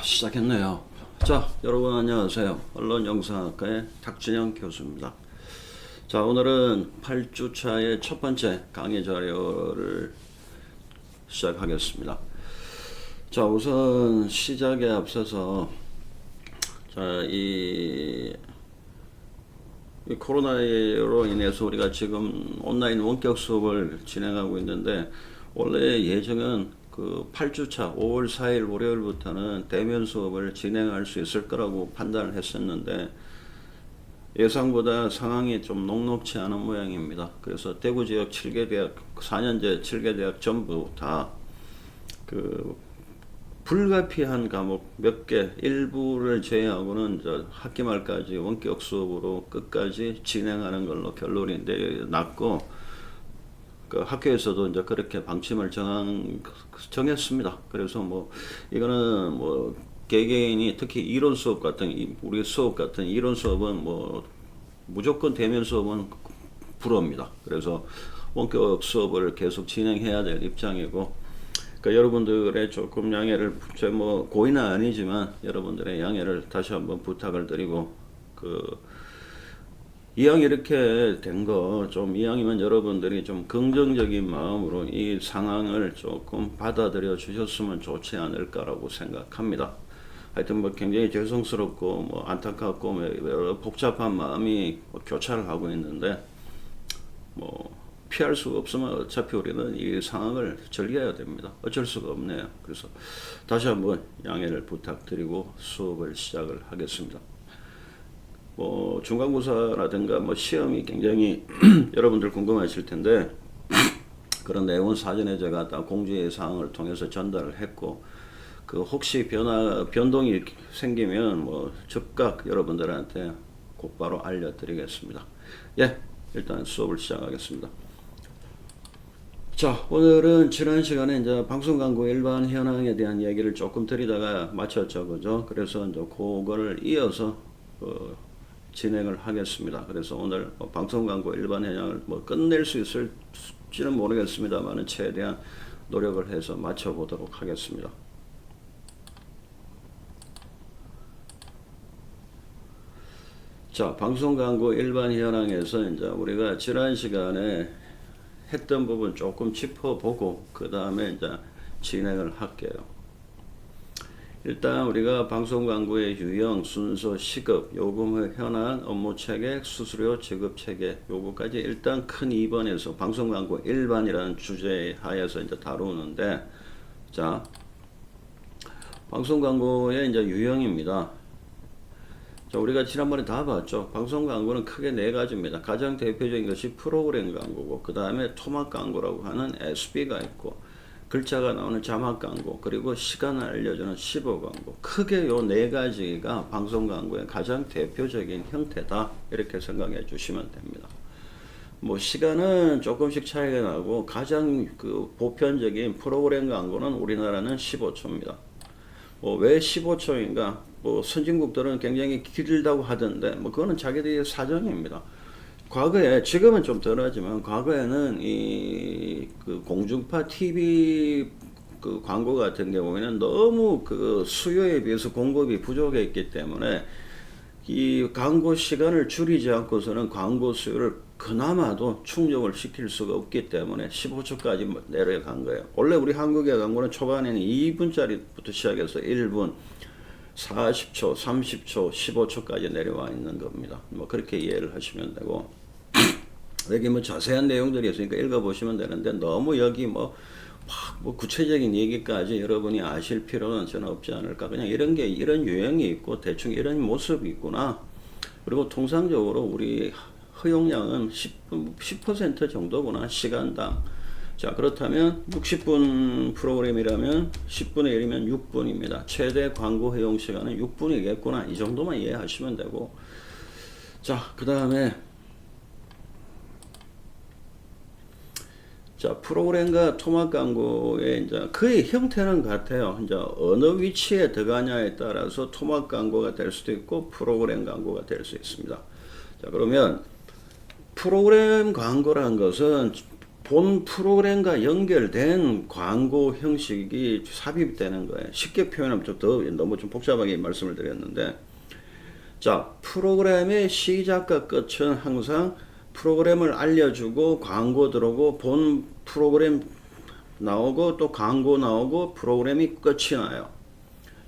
시작했네요. 자, 여러분 안녕하세요. 언론영상학과의 탁진영 교수입니다. 자, 오늘은 8주차의 첫 번째 강의 자료를 시작하겠습니다. 자, 우선 시작에 앞서서 자, 이 코로나로 인해서 우리가 지금 온라인 원격 수업을 진행하고 있는데, 원래 예정은 그 8주차 5월 4일 월요일부터는 대면 수업을 진행할 수 있을 거라고 판단을 했었는데, 예상보다 상황이 좀 녹록치 않은 모양입니다. 그래서 대구 지역 7개 대학, 4년제 7개 대학 전부 다 불가피한 과목 몇 개, 일부를 제외하고는 학기 말까지 원격 수업으로 끝까지 진행하는 걸로 결론이 났고, 그 학교에서도 이제 그렇게 방침을 정했습니다. 그래서 이거는 개개인이 특히 이론 수업 같은, 우리 수업 같은 이론 수업은 무조건 대면 수업은 불허입니다. 그래서 원격 수업을 계속 진행해야 될 입장이고, 여러분들의 조금 양해를, 고의는 아니지만 여러분들의 양해를 다시 한번 부탁을 드리고, 이왕 이렇게 된 거, 이왕이면 여러분들이 좀 긍정적인 마음으로 이 상황을 조금 받아들여 주셨으면 좋지 않을까라고 생각합니다. 하여튼 굉장히 죄송스럽고 안타깝고 여러 복잡한 마음이 교차를 하고 있는데, 피할 수가 없으면 어차피 우리는 이 상황을 즐겨야 됩니다. 어쩔 수가 없네요. 그래서 다시 한번 양해를 부탁드리고 수업을 시작을 하겠습니다. 중간고사라든가 시험이 굉장히 여러분들 궁금하실 텐데, 그런 내용은 사전에 제가 다 공지의 사항을 통해서 전달을 했고, 혹시 변동이 생기면 즉각 여러분들한테 곧바로 알려드리겠습니다. 예, 일단 수업을 시작하겠습니다. 자, 오늘은 지난 시간에 이제 방송 광고 일반 현황에 대한 얘기를 조금 드리다가 마쳤죠, 그죠? 그래서 이제 그거를 이어서 진행을 하겠습니다. 그래서 오늘 방송 광고 일반 현황을 끝낼 수 있을지는 모르겠습니다만 최대한 노력을 해서 맞춰보도록 하겠습니다. 자, 방송 광고 일반 현황에서 이제 우리가 지난 시간에 했던 부분 조금 짚어보고 그 다음에 이제 진행을 할게요. 일단 우리가 방송 광고의 유형, 순서, 시급, 요금 현황, 업무 체계, 수수료 지급 체계, 요거까지 일단 큰 2번에서 방송 광고 일반이라는 주제 하에서 이제 다루는데, 자, 방송 광고의 이제 유형입니다. 자, 우리가 지난번에 다 봤죠. 방송 광고는 크게 네 가지입니다. 가장 대표적인 것이 프로그램 광고고, 그 다음에 토막 광고라고 하는 SB가 있고, 글자가 나오는 자막 광고, 그리고 시간을 알려주는 15 광고. 크게 요 네 가지가 방송 광고의 가장 대표적인 형태다, 이렇게 생각해 주시면 됩니다. 시간은 조금씩 차이가 나고, 가장 보편적인 프로그램 광고는 우리나라는 15초입니다. 왜 15초인가? 선진국들은 굉장히 길다고 하던데, 그거는 자기들의 사정입니다. 과거에, 지금은 좀 덜하지만, 과거에는 공중파 TV 광고 같은 경우에는 너무 수요에 비해서 공급이 부족했기 때문에, 이 광고 시간을 줄이지 않고서는 광고 수요를 그나마도 충족을 시킬 수가 없기 때문에 15초까지 내려간 거예요. 원래 우리 한국의 광고는 초반에는 2분짜리부터 시작해서 1분, 40초, 30초, 15초까지 내려와 있는 겁니다. 그렇게 이해를 하시면 되고, 여기 자세한 내용들이 있으니까 읽어보시면 되는데, 너무 여기 구체적인 얘기까지 여러분이 아실 필요는 저는 없지 않을까. 그냥 이런 유형이 있고, 대충 이런 모습이 있구나. 그리고 통상적으로 우리 허용량은 10% 정도구나, 시간당. 자, 그렇다면 60분 프로그램이라면 10분의 1이면 6분입니다. 최대 광고 허용 시간은 6분이겠구나. 이 정도만 이해하시면 되고. 자, 그 다음에 프로그램과 토막 광고의 이제 거의 형태는 같아요. 이제 어느 위치에 들어가냐에 따라서 토막 광고가 될 수도 있고 프로그램 광고가 될 수 있습니다. 자, 그러면 프로그램 광고라는 것은 본 프로그램과 연결된 광고 형식이 삽입되는 거예요. 쉽게 표현하면 좀 더 너무 좀 복잡하게 말씀을 드렸는데, 자, 프로그램의 시작과 끝은 항상 프로그램을 알려주고 광고 들어오고 본 프로그램 나오고 또 광고 나오고 프로그램이 끝이 나요.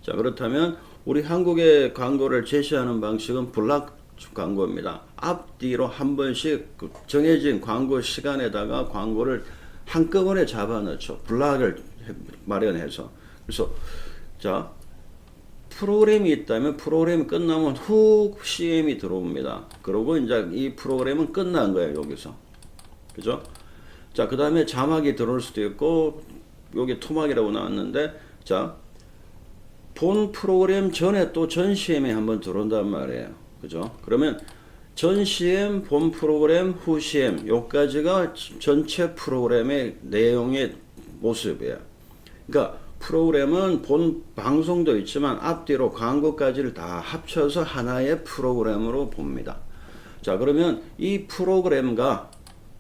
자, 그렇다면 우리 한국의 광고를 제시하는 방식은 블락 광고입니다. 앞뒤로 한 번씩 정해진 광고 시간에다가 광고를 한꺼번에 잡아넣죠. 블락을 마련해서. 그래서 자, 프로그램이 있다면 프로그램이 끝나면 훅 CM이 들어옵니다. 그리고 이제 이 프로그램은 끝난 거예요, 여기서. 그죠? 자, 그 다음에 자막이 들어올 수도 있고, 여기 토막이라고 나왔는데, 자, 본 프로그램 전에 또 전 CM이 한번 들어온단 말이에요. 그죠? 그러면 전 CM, 본 프로그램, 후 CM, 요까지가 전체 프로그램의 내용의 모습이에요. 그러니까 프로그램은 본 방송도 있지만 앞뒤로 광고까지를 다 합쳐서 하나의 프로그램으로 봅니다. 자, 그러면 이 프로그램과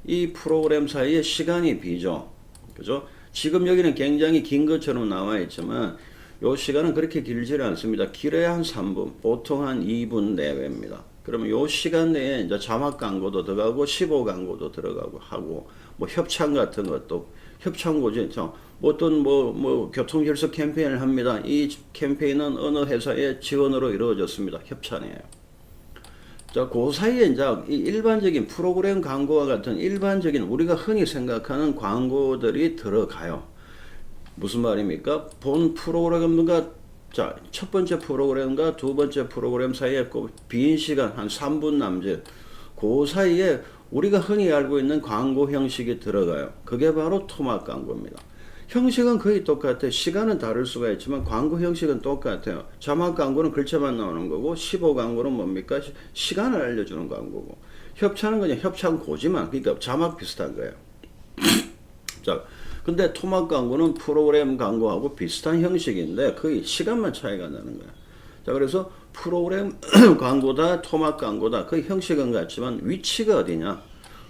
이 프로그램 사이에 시간이 비죠. 그죠? 지금 여기는 굉장히 긴 것처럼 나와 있지만 요 시간은 그렇게 길지는 않습니다. 길어야 한 3분, 보통 한 2분 내외입니다. 그러면 요 시간 내에 이제 자막 광고도 들어가고 15 광고도 들어가고 하고 뭐 협찬 같은 것도 협찬고지. 어떤 교통 혈서 캠페인을 합니다. 이 캠페인은 어느 회사의 지원으로 이루어졌습니다. 협찬이에요. 자, 그 사이에 이제 이 일반적인 프로그램 광고와 같은 일반적인 우리가 흔히 생각하는 광고들이 들어가요. 무슨 말입니까? 본 프로그램과 자, 첫 번째 프로그램과 두 번째 프로그램 사이에 빈 시간 한 3분 남짓, 그 사이에 우리가 흔히 알고 있는 광고 형식이 들어가요. 그게 바로 토막 광고입니다. 형식은 거의 똑같아요. 시간은 다를 수가 있지만 광고 형식은 똑같아요. 자막 광고는 글자만 나오는 거고 15 광고는 뭡니까? 시간을 알려주는 광고고, 협찬은 그냥 협찬 고지만, 그러니까 자막 비슷한 거예요. 자, 근데 토막 광고는 프로그램 광고하고 비슷한 형식인데 거의 시간만 차이가 나는 거야. 자, 그래서 프로그램 광고다, 토막 광고다. 거의 형식은 같지만 위치가 어디냐?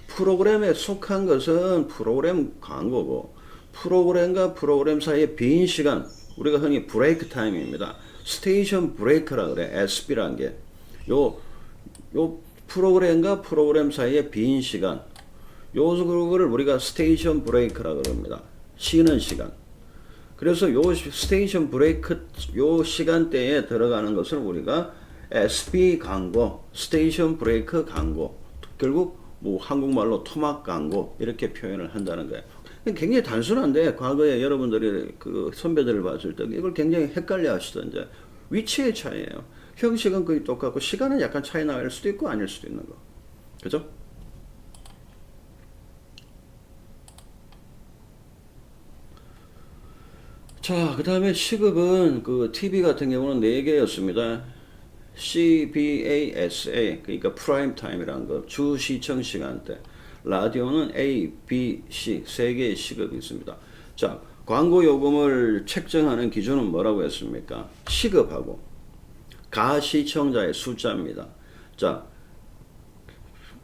프로그램에 속한 것은 프로그램 광고고, 프로그램과 프로그램 사이의 빈 시간, 우리가 흔히 브레이크 타임입니다. 스테이션 브레이크라 그래. SB라는 게. 요 프로그램과 프로그램 사이의 빈 시간, 요거를 우리가 스테이션 브레이크라 그럽니다. 쉬는 시간. 그래서 요 스테이션 브레이크 요 시간대에 들어가는 것을 우리가 SB 광고, 스테이션 브레이크 광고, 결국 뭐 한국말로 토막 광고 이렇게 표현을 한다는 거예요. 굉장히 단순한데 과거에 여러분들이 그 선배들을 봤을 때 이걸 굉장히 헷갈려 하시던데, 위치의 차이예요. 형식은 거의 똑같고 시간은 약간 차이 날 수도 있고 아닐 수도 있는 거. 그죠? 자, 그 다음에 시급은 그 TV 같은 경우는 4개였습니다. CBASA, 그러니까 프라임 타임이라는 거, 주 시청 시간대. 라디오는 A, B, C 3개의 시급이 있습니다. 자, 광고 요금을 책정하는 기준은 뭐라고 했습니까? 시급하고 가시청자의 숫자입니다. 자,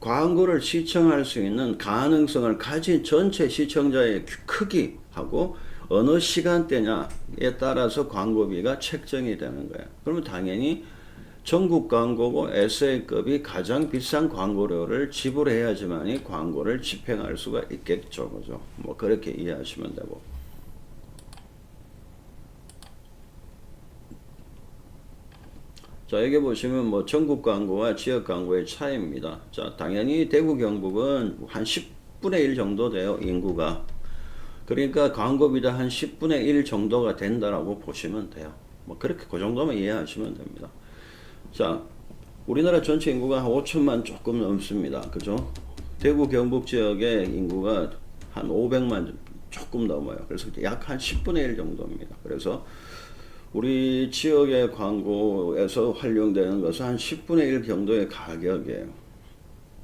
광고를 시청할 수 있는 가능성을 가진 전체 시청자의 크기하고 어느 시간대냐에 따라서 광고비가 책정이 되는 거예요. 그러면 당연히 전국 광고고 SA급이 가장 비싼 광고료를 지불해야지만이 광고를 집행할 수가 있겠죠. 그죠? 뭐 그렇게 이해하시면 되고. 자, 여기 보시면 뭐 전국 광고와 지역 광고의 차이입니다. 자, 당연히 대구 경북은 한 10분의 1 정도 돼요, 인구가. 그러니까 광고비가 한 10분의 1 정도가 된다라고 보시면 돼요. 뭐 그렇게 그 정도만 이해하시면 됩니다. 자, 우리나라 전체 인구가 한 5천만 조금 넘습니다. 그죠? 대구 경북 지역의 인구가 한 500만 조금 넘어요. 그래서 약 한 10분의 1 정도입니다. 그래서 우리 지역의 광고에서 활용되는 것은 한 10분의 1 정도의 가격이에요.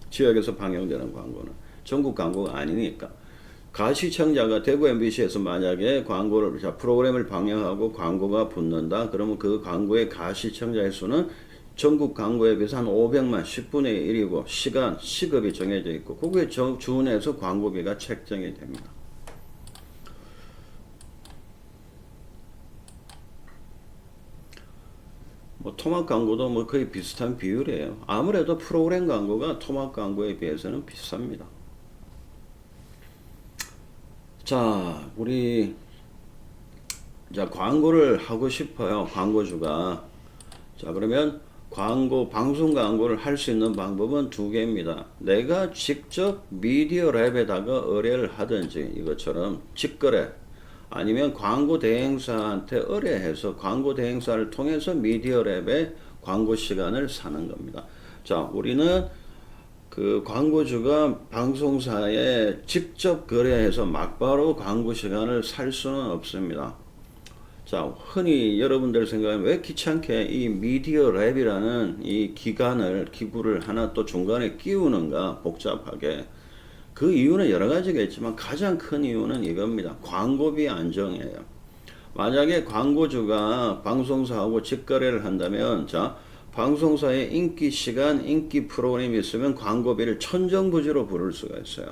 지역에서 방영되는 광고는. 전국 광고가 아니니까. 가시청자가 대구 MBC에서 만약에 프로그램을 방영하고 광고가 붙는다. 그러면 그 광고의 가시청자의 수는 전국 광고에 비해서 한 500만 10분의 1이고 시간, 시급이 정해져 있고 그거에 준해서 광고비가 책정이 됩니다. 뭐 토막 광고도 뭐 거의 비슷한 비율이에요. 아무래도 프로그램 광고가 토막 광고에 비해서는 비쌉니다. 자, 우리 자 광고를 하고 싶어요. 광고주가. 자, 그러면 방송 광고를 할 수 있는 방법은 두 개입니다. 내가 직접 미디어 랩에다가 의뢰를 하든지 이것처럼 직거래, 아니면 광고 대행사한테 의뢰해서 광고 대행사를 통해서 미디어 랩에 광고 시간을 사는 겁니다. 자, 우리는 그 광고주가 방송사에 직접 거래해서 막바로 광고 시간을 살 수는 없습니다. 자, 흔히 여러분들 생각하면 왜 귀찮게 이 미디어 랩이라는 이 기구를 하나 또 중간에 끼우는가 복잡하게. 그 이유는 여러 가지가 있지만 가장 큰 이유는 이겁니다. 광고비 안정이에요. 만약에 광고주가 방송사하고 직거래를 한다면, 자, 방송사의 인기 시간, 인기 프로그램이 있으면 광고비를 천정부지로 부를 수가 있어요.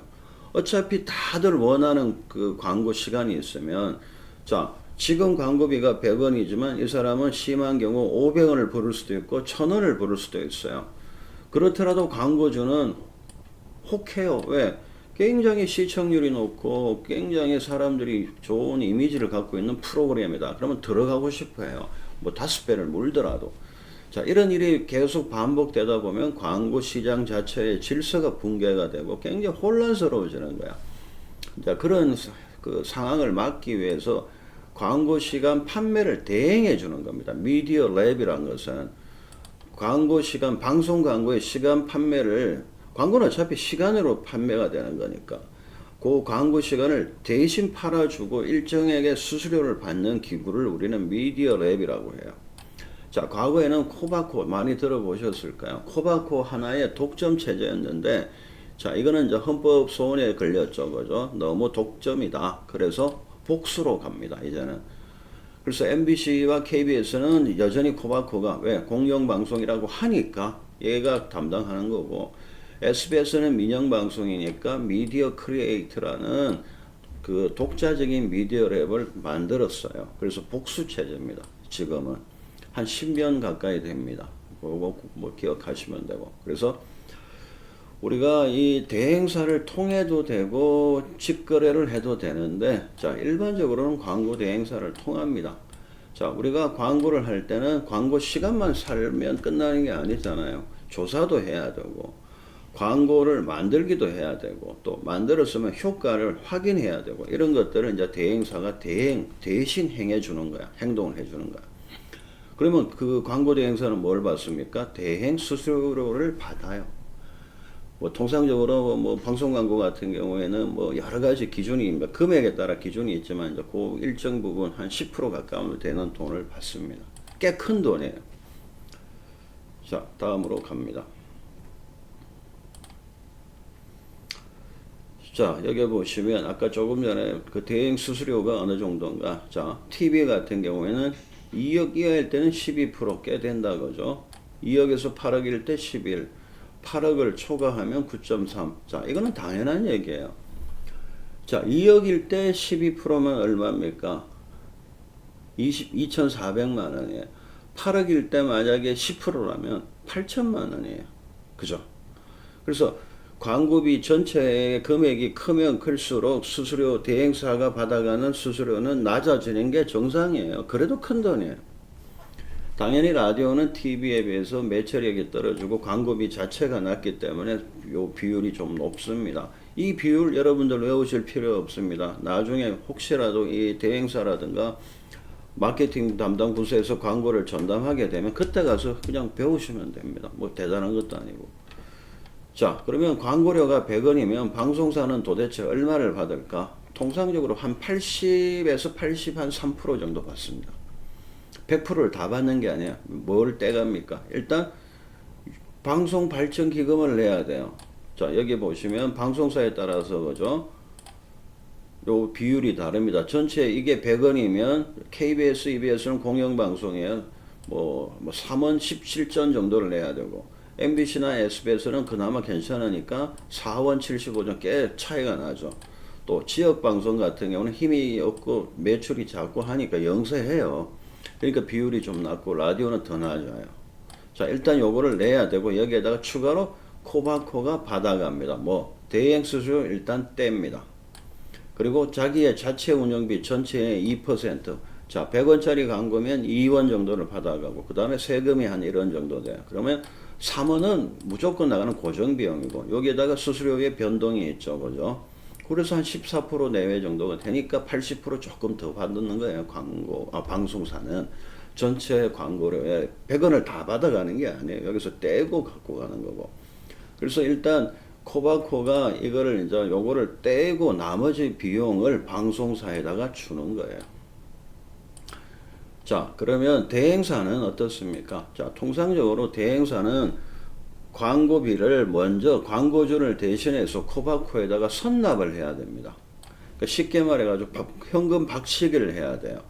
어차피 다들 원하는 그 광고 시간이 있으면, 자, 지금 광고비가 100원이지만 이 사람은 심한 경우 500원을 부를 수도 있고 1000원을 부를 수도 있어요. 그렇더라도 광고주는 혹해요. 왜? 굉장히 시청률이 높고 굉장히 사람들이 좋은 이미지를 갖고 있는 프로그램이다. 그러면 들어가고 싶어 해요. 뭐 5배를 물더라도. 자, 이런 일이 계속 반복되다 보면 광고 시장 자체의 질서가 붕괴가 되고 굉장히 혼란스러워지는 거야. 자, 그런 그 상황을 막기 위해서 광고 시간 판매를 대행해 주는 겁니다. 미디어 랩이란 것은 광고 시간, 방송 광고의 시간 판매를, 광고는 어차피 시간으로 판매가 되는 거니까 그 광고 시간을 대신 팔아주고 일정액의 수수료를 받는 기구를 우리는 미디어 랩이라고 해요. 자, 과거에는 코바코 많이 들어보셨을까요? 코바코 하나의 독점 체제였는데, 자, 이거는 이제 헌법 소원에 걸렸죠, 그죠? 너무 독점이다. 그래서 복수로 갑니다, 이제는. 그래서 MBC와 KBS는 여전히 코바코가 왜? 공영방송이라고 하니까 얘가 담당하는 거고, SBS는 민영방송이니까 미디어 크리에이트라는 그 독자적인 미디어 랩을 만들었어요. 그래서 복수체제입니다. 지금은. 한 10년 가까이 됩니다. 뭐 기억하시면 되고. 그래서 우리가 이 대행사를 통해도 되고 직거래를 해도 되는데, 자, 일반적으로는 광고 대행사를 통합니다. 자, 우리가 광고를 할 때는 광고 시간만 살면 끝나는 게 아니잖아요. 조사도 해야 되고 광고를 만들기도 해야 되고 또 만들었으면 효과를 확인해야 되고 이런 것들을 이제 대행사가 대신 행해 주는 거야. 행동을 해 주는 거야. 그러면 그 광고 대행사는 뭘 받습니까? 대행 수수료를 받아요. 뭐 통상적으로 뭐 방송 광고 같은 경우에는 뭐 여러 가지 기준이 금액에 따라 기준이 있지만 이제 그 일정 부분 한 10% 가까운 되는 돈을 받습니다. 꽤 큰 돈이에요. 자, 다음으로 갑니다. 자, 여기 보시면 아까 조금 전에 그 대행 수수료가 어느 정도인가. 자, TV 같은 경우에는 2억 이하일 때는 12% 꽤 된다 그죠. 2억에서 8억일 때 11, 8억을 초과하면 9.3. 자, 이거는 당연한 얘기예요. 자, 2억일 때 12%면 얼마입니까? 2,400만 원이에요. 8억일 때 만약에 10%라면 8천만 원이에요. 그죠? 그래서 광고비 전체의 금액이 크면 클수록 수수료, 대행사가 받아가는 수수료는 낮아지는 게 정상이에요. 그래도 큰 돈이에요. 당연히 라디오는 TV에 비해서 매체력이 떨어지고 광고비 자체가 낮기 때문에 요 비율이 좀 높습니다. 이 비율 여러분들 외우실 필요 없습니다. 나중에 혹시라도 이 대행사라든가 마케팅 담당 부서에서 광고를 전담하게 되면 그때 가서 그냥 배우시면 됩니다. 뭐 대단한 것도 아니고. 자, 그러면 광고료가 100원이면 방송사는 도대체 얼마를 받을까? 통상적으로 한 80에서 83% 정도 받습니다. 100%를 다 받는 게 아니야. 뭘 떼갑니까? 일단 방송 발전 기금을 내야 돼요. 자, 여기 보시면 방송사에 따라서 그죠? 요 비율이 다릅니다. 전체 이게 100원이면 KBS, EBS는 공영방송이에요. 뭐 3원 17전 정도를 내야 되고, MBC나 SBS는 그나마 괜찮으니까 4원 75전 꽤 차이가 나죠. 또 지역 방송 같은 경우는 힘이 없고 매출이 작고 하니까 영세해요. 그러니까 비율이 좀 낮고 라디오는 더 낮아요. 자, 일단 요거를 내야 되고, 여기에다가 추가로 코바코가 받아갑니다. 뭐 대행 수수료 일단 뗍니다. 그리고 자기의 자체 운영비 전체의 2%, 자 100원짜리 광고면 2원 정도를 받아가고, 그 다음에 세금이 한 1원 정도 돼요. 그러면 3원은 무조건 나가는 고정비용이고, 여기에다가 수수료의 변동이 있죠, 그죠? 그래서 한 14% 내외 정도가 되니까 80% 조금 더 받는 거예요. 방송사는 전체 광고료에 100원을 다 받아가는 게 아니에요. 여기서 떼고 갖고 가는 거고. 그래서 일단 코바코가 이거를 이제 요거를 떼고 나머지 비용을 방송사에다가 주는 거예요. 자, 그러면 대행사는 어떻습니까? 자, 통상적으로 대행사는 광고비를 먼저 광고주를 대신해서 코바코에다가 선납을 해야 됩니다. 그러니까 쉽게 말해가지고 현금 박치기를 해야 돼요.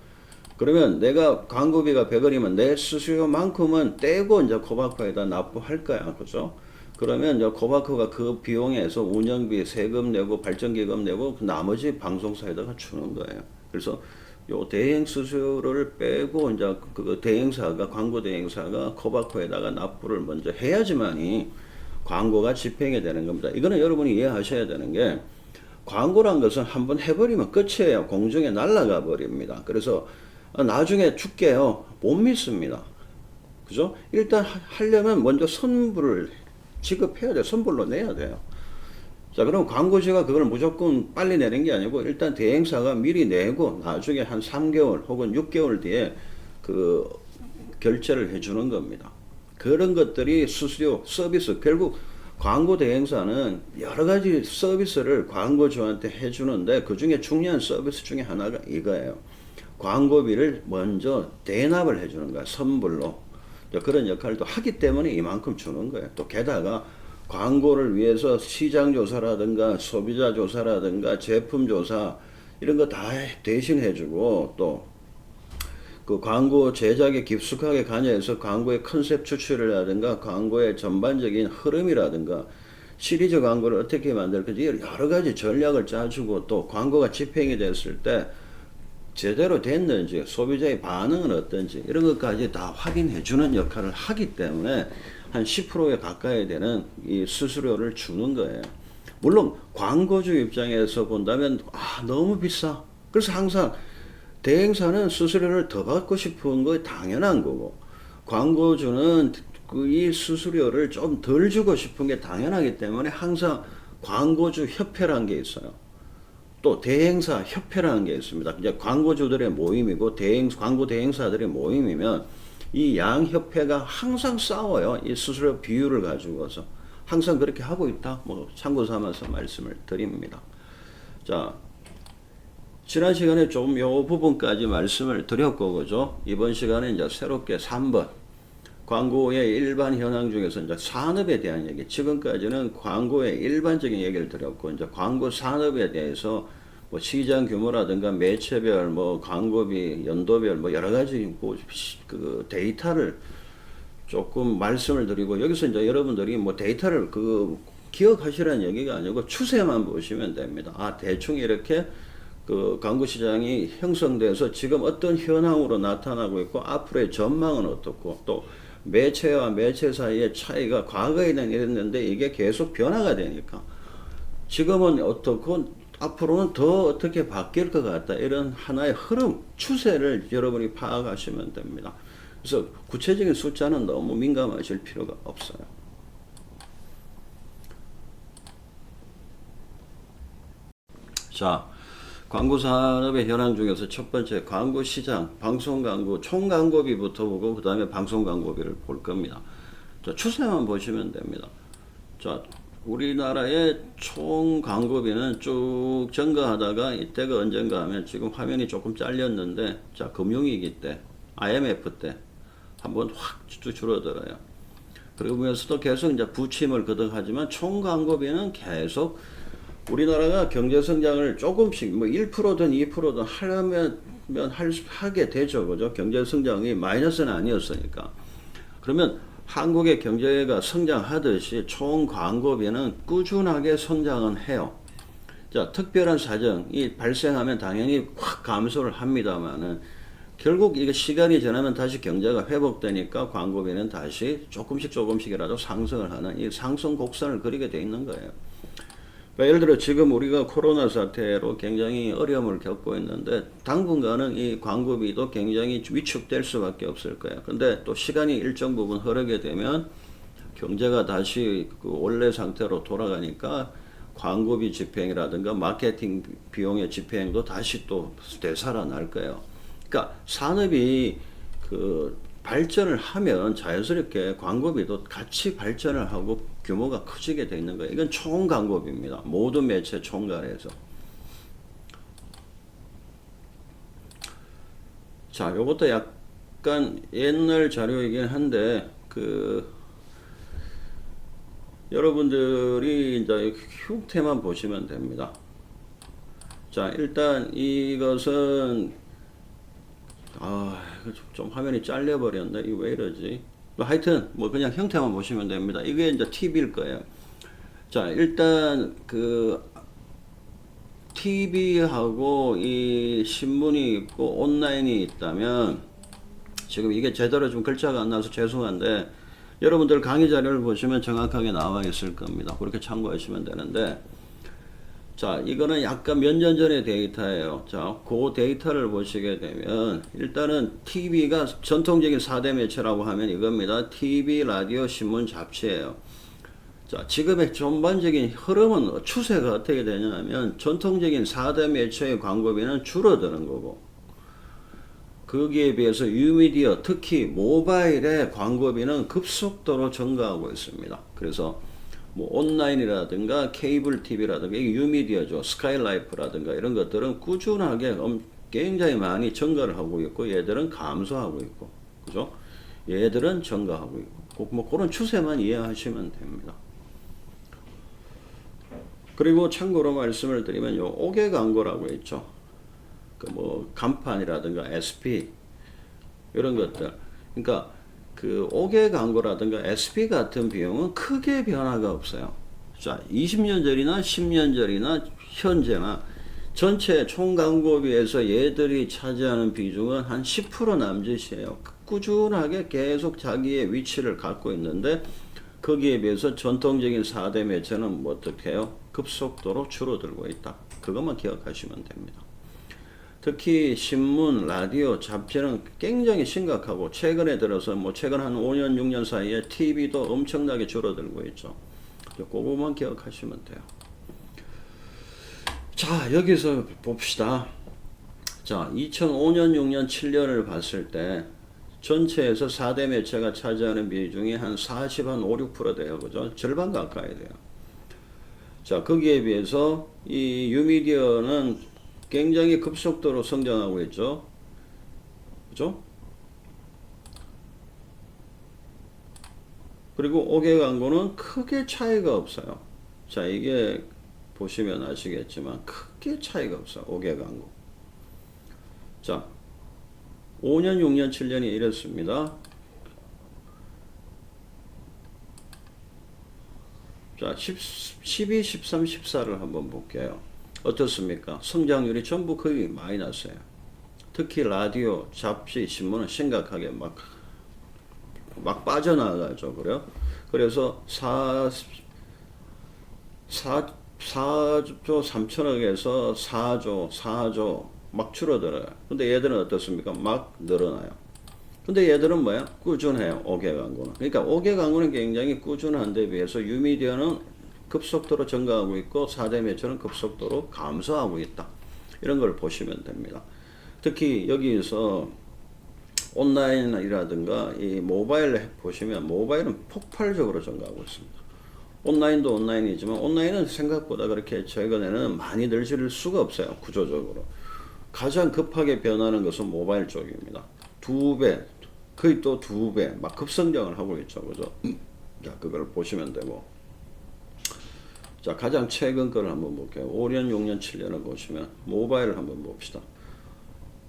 그러면 내가 광고비가 100원이면 내 수수료만큼은 떼고 이제 코바코에다 납부할 거야. 그죠? 그러면 이제 코바코가 그 비용에서 운영비, 세금 내고, 발전기금 내고, 그 나머지 방송사에다가 주는 거예요. 그래서 요 대행 수수료를 빼고 이제 그 대행사가, 광고 대행사가 코바코에다가 납부를 먼저 해야지만이 광고가 집행이 되는 겁니다. 이거는 여러분이 이해하셔야 되는 게, 광고란 것은 한번 해버리면 끝이에요. 공중에 날아가 버립니다. 그래서 나중에 줄게요, 못 믿습니다. 그죠? 일단 하려면 먼저 선불을 지급해야 돼요. 선불로 내야 돼요. 자, 그럼 광고주가 그걸 무조건 빨리 내는 게 아니고, 일단 대행사가 미리 내고 나중에 한 3개월 혹은 6개월 뒤에 그 결제를 해주는 겁니다. 그런 것들이 수수료, 서비스, 결국 광고 대행사는 여러 가지 서비스를 광고주한테 해주는데, 그 중에 중요한 서비스 중에 하나가 이거예요. 광고비를 먼저 대납을 해주는 거야, 선불로. 그런 역할도 하기 때문에 이만큼 주는 거예요. 또 게다가 광고를 위해서 시장 조사라든가 소비자 조사라든가 제품 조사 이런 거 다 대신 해주고, 또 그 광고 제작에 깊숙하게 관여해서 광고의 컨셉 추출이라든가 광고의 전반적인 흐름이라든가 시리즈 광고를 어떻게 만들 건지 여러 가지 전략을 짜주고, 또 광고가 집행이 됐을 때 제대로 됐는지, 소비자의 반응은 어떤지 이런 것까지 다 확인해 주는 역할을 하기 때문에 한 10%에 가까이 되는 이 수수료를 주는 거예요. 물론 광고주 입장에서 본다면 너무 비싸. 그래서 항상 대행사는 수수료를 더 받고 싶은 거 당연한 거고, 광고주는 이 수수료를 좀 덜 주고 싶은 게 당연하기 때문에 항상 광고주 협회라는 게 있어요. 또 대행사 협회라는 게 있습니다. 이제 광고주들의 모임이고 광고 대행사들의 모임이면 이 양 협회가 항상 싸워요. 이 수수료 비율을 가지고서 항상 그렇게 하고 있다. 뭐 참고 삼아서 말씀을 드립니다. 자, 지난 시간에 좀 요 부분까지 말씀을 드렸고, 그죠? 이번 시간에 이제 새롭게 3번 광고의 일반 현황 중에서 이제 산업에 대한 얘기, 지금까지는 광고의 일반적인 얘기를 드렸고, 이제 광고 산업에 대해서 뭐 시장 규모라든가 매체별, 뭐 광고비, 연도별, 뭐 여러 가지 그 데이터를 조금 말씀을 드리고, 여기서 이제 여러분들이 뭐 데이터를 기억하시라는 얘기가 아니고 추세만 보시면 됩니다. 대충 이렇게 그 광고 시장이 형성돼서 지금 어떤 현황으로 나타나고 있고, 앞으로의 전망은 어떻고, 또 매체와 매체 사이의 차이가 과거에는 이랬는데 이게 계속 변화가 되니까 지금은 어떻고 앞으로는 더 어떻게 바뀔 것 같다, 이런 하나의 흐름, 추세를 여러분이 파악하시면 됩니다. 그래서 구체적인 숫자는 너무 민감하실 필요가 없어요. 자, 광고 산업의 현황 중에서 첫 번째 광고 시장, 방송 광고, 총 광고비부터 보고 그 다음에 방송 광고비를 볼 겁니다. 자, 추세만 보시면 됩니다. 자, 우리나라의 총 광고비는 쭉 증가하다가 이때가 언젠가 하면, 지금 화면이 조금 잘렸는데, 자, 금융위기 때, IMF 때 한번 확 줄어들어요. 그러면서도 계속 이제 부침을 거듭하지만 총 광고비는 계속, 우리나라가 경제 성장을 조금씩 뭐 1%든 2%든 하려면 하게 되죠. 그죠? 경제 성장이 마이너스는 아니었으니까. 그러면 한국의 경제가 성장하듯이 총 광고비는 꾸준하게 성장은 해요. 자, 특별한 사정이 발생하면 당연히 확 감소를 합니다만은 결국 이게 시간이 지나면 다시 경제가 회복되니까 광고비는 다시 조금씩이라도 상승을 하는 이 상승 곡선을 그리게 돼 있는 거예요. 그러니까 예를 들어 지금 우리가 코로나 사태로 굉장히 어려움을 겪고 있는데 당분간은 이 광고비도 굉장히 위축될 수밖에 없을 거예요. 근데 또 시간이 일정 부분 흐르게 되면 경제가 다시 그 원래 상태로 돌아가니까 광고비 집행이라든가 마케팅 비용의 집행도 다시 또 되살아날 거예요. 그러니까 산업이 그 발전을 하면 자연스럽게 광고비도 같이 발전을 하고 규모가 커지게 돼 있는 거예요. 이건 총 광고비입니다. 모든 매체 총괄해서. 자, 요것도 약간 옛날 자료이긴 한데 여러분들이 이제 형태만 보시면 됩니다. 자, 일단 이것은 좀 화면이 잘려버렸네. 이거 왜 이러지? 하여튼 뭐 그냥 형태만 보시면 됩니다. 이게 이제 TV일 거예요. 자, 일단 TV하고 이 신문이 있고 온라인이 있다면 지금 이게 제대로 좀 글자가 안 나와서 죄송한데 여러분들 강의 자료를 보시면 정확하게 나와 있을 겁니다. 그렇게 참고하시면 되는데, 자, 이거는 약간 몇 년 전의 데이터예요. 자, 그 데이터를 보시게 되면 일단은 TV가 전통적인 4대 매체라고 하면 이겁니다. TV, 라디오, 신문, 잡지예요. 자, 지금의 전반적인 흐름은 추세가 어떻게 되냐면 전통적인 4대 매체의 광고비는 줄어드는 거고, 거기에 비해서 유미디어, 특히 모바일의 광고비는 급속도로 증가하고 있습니다. 그래서 뭐 온라인이라든가 케이블 TV라든가 이게 유미디어죠. 스카이라이프라든가 이런 것들은 꾸준하게 굉장히 많이 증가를 하고 있고 얘들은 감소하고 있고, 그죠? 얘들은 증가하고 있고, 뭐 그런 추세만 이해하시면 됩니다. 그리고 참고로 말씀을 드리면 요 옥외 광고라고 있죠. 뭐 간판이라든가 SP 이런 것들, 그러니까 그 옥외 광고라든가 SP 같은 비용은 크게 변화가 없어요. 자, 20년 전이나 10년 전이나 현재나 전체 총 광고비에서 얘들이 차지하는 비중은 한 10% 남짓이에요. 꾸준하게 계속 자기의 위치를 갖고 있는데 거기에 비해서 전통적인 4대 매체는 뭐 어떻게 해요? 급속도로 줄어들고 있다. 그것만 기억하시면 됩니다. 특히 신문, 라디오, 잡지는 굉장히 심각하고 최근에 들어서 뭐 최근 한 5년, 6년 사이에 TV도 엄청나게 줄어들고 있죠. 그거만 기억하시면 돼요. 자, 여기서 봅시다. 자, 2005년, 6년, 7년을 봤을 때 전체에서 4대 매체가 차지하는 비중이 한 40, 한 5, 6% 돼요. 그죠? 절반 가까이 돼요. 자, 거기에 비해서 이 유미디어는 굉장히 급속도로 성장하고 있죠. 그죠? 그리고 옥외 광고는 크게 차이가 없어요. 자, 이게 보시면 아시겠지만 크게 차이가 없어요. 옥외 광고. 자, 5년, 6년, 7년이 이랬습니다. 자, 12, 13, 14를 한번 볼게요. 어떻습니까? 성장률이 전부 거의 마이너스예요. 특히 라디오, 잡지, 신문은 심각하게 막 빠져나가죠. 그래요? 그래서 4조 3천억에서 4조 막 줄어들어요. 근데 얘들은 어떻습니까? 막 늘어나요. 근데 얘들은 뭐야? 꾸준해요. 옥외 광고는. 그러니까 옥외 광고는 굉장히 꾸준한 데 비해서 유미디어는 급속도로 증가하고 있고 4대 매체는 급속도로 감소하고 있다. 이런 걸 보시면 됩니다. 특히 여기서 온라인이라든가 이 모바일 보시면 모바일은 폭발적으로 증가하고 있습니다. 온라인도 온라인이지만 온라인은 생각보다 그렇게 최근에는 많이 늘질 수가 없어요. 구조적으로. 가장 급하게 변하는 것은 모바일 쪽입니다. 2배, 거의 또 2배 막 급성장을 하고 있죠. 그죠? 자, 그걸 보시면 되고. 자, 가장 최근 거를 한번 볼게요. 5년, 6년, 7년을 보시면 모바일을 한번 봅시다.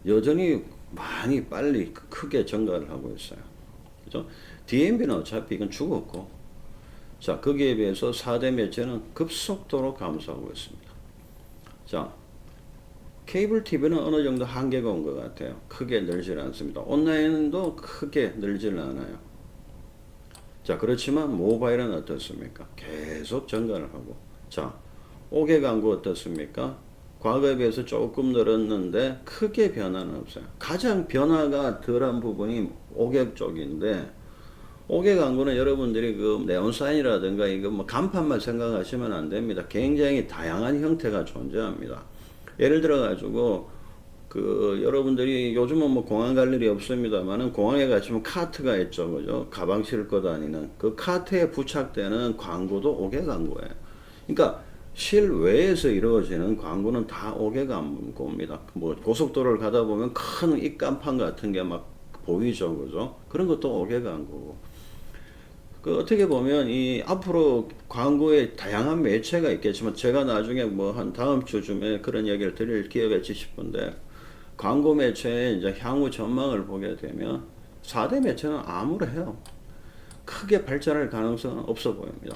여전히 많이 빨리 크게 증가를 하고 있어요. 그죠? DMB는 어차피 이건 죽었고, 자, 거기에 비해서 4대 매체는 급속도로 감소하고 있습니다. 자, 케이블 TV는 어느 정도 한계가 온 것 같아요. 크게 늘질 않습니다. 온라인도 크게 늘지는 않아요. 자, 그렇지만 모바일은 어떻습니까? 계속 증가를 하고. 자, 5개 광고 어떻습니까? 과거에 비해서 조금 늘었는데 크게 변화는 없어요. 가장 변화가 덜한 부분이 5개 쪽인데, 5개 광고는 여러분들이 그 네온사인이라든가 이거 뭐 간판만 생각하시면 안 됩니다. 굉장히 다양한 형태가 존재합니다. 예를 들어 가지고 그 여러분들이 요즘은 뭐 공항 갈 일이 없습니다만은 공항에 가시면 카트가 있죠, 그죠? 가방 싣고 다니는 그 카트에 부착되는 광고도 5개 광고예요. 그러니까 실외에서 이루어지는 광고는 다 5개 광고입니다. 뭐 고속도로를 가다 보면 큰 입간판 같은 게 막 보이죠, 그죠? 그런 것도 5개 광고고. 그 어떻게 보면 이 앞으로 광고에 다양한 매체가 있겠지만 제가 나중에 뭐 한 다음 주쯤에 그런 얘기를 드릴 기회가 있지 싶은데, 광고 매체의 이제 향후 전망을 보게 되면 4대 매체는 아무래요. 크게 발전할 가능성은 없어 보입니다.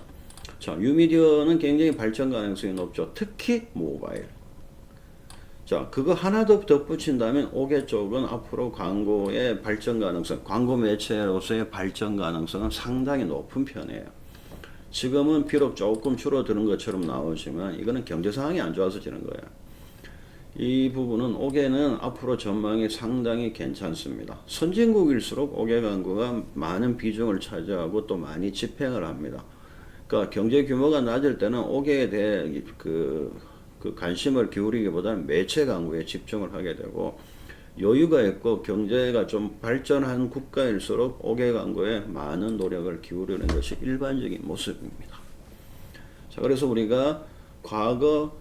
자, 뉴미디어는 굉장히 발전 가능성이 높죠. 특히 모바일. 자, 그거 하나 더 덧붙인다면 5개 쪽은 앞으로 광고의 발전 가능성, 광고 매체로서의 발전 가능성은 상당히 높은 편이에요. 지금은 비록 조금 줄어드는 것처럼 나오지만 이거는 경제 상황이 안 좋아서 지는 거예요. 이 부분은 5개는 앞으로 전망이 상당히 괜찮습니다. 선진국일수록 5개 광고가 많은 비중을 차지하고 또 많이 집행을 합니다. 그러니까 경제 규모가 낮을 때는 5개에 대해 그 관심을 기울이기보다는 매체 광고에 집중을 하게 되고, 여유가 있고 경제가 좀 발전한 국가일수록 5개 광고에 많은 노력을 기울이는 것이 일반적인 모습입니다. 자, 그래서 우리가 과거,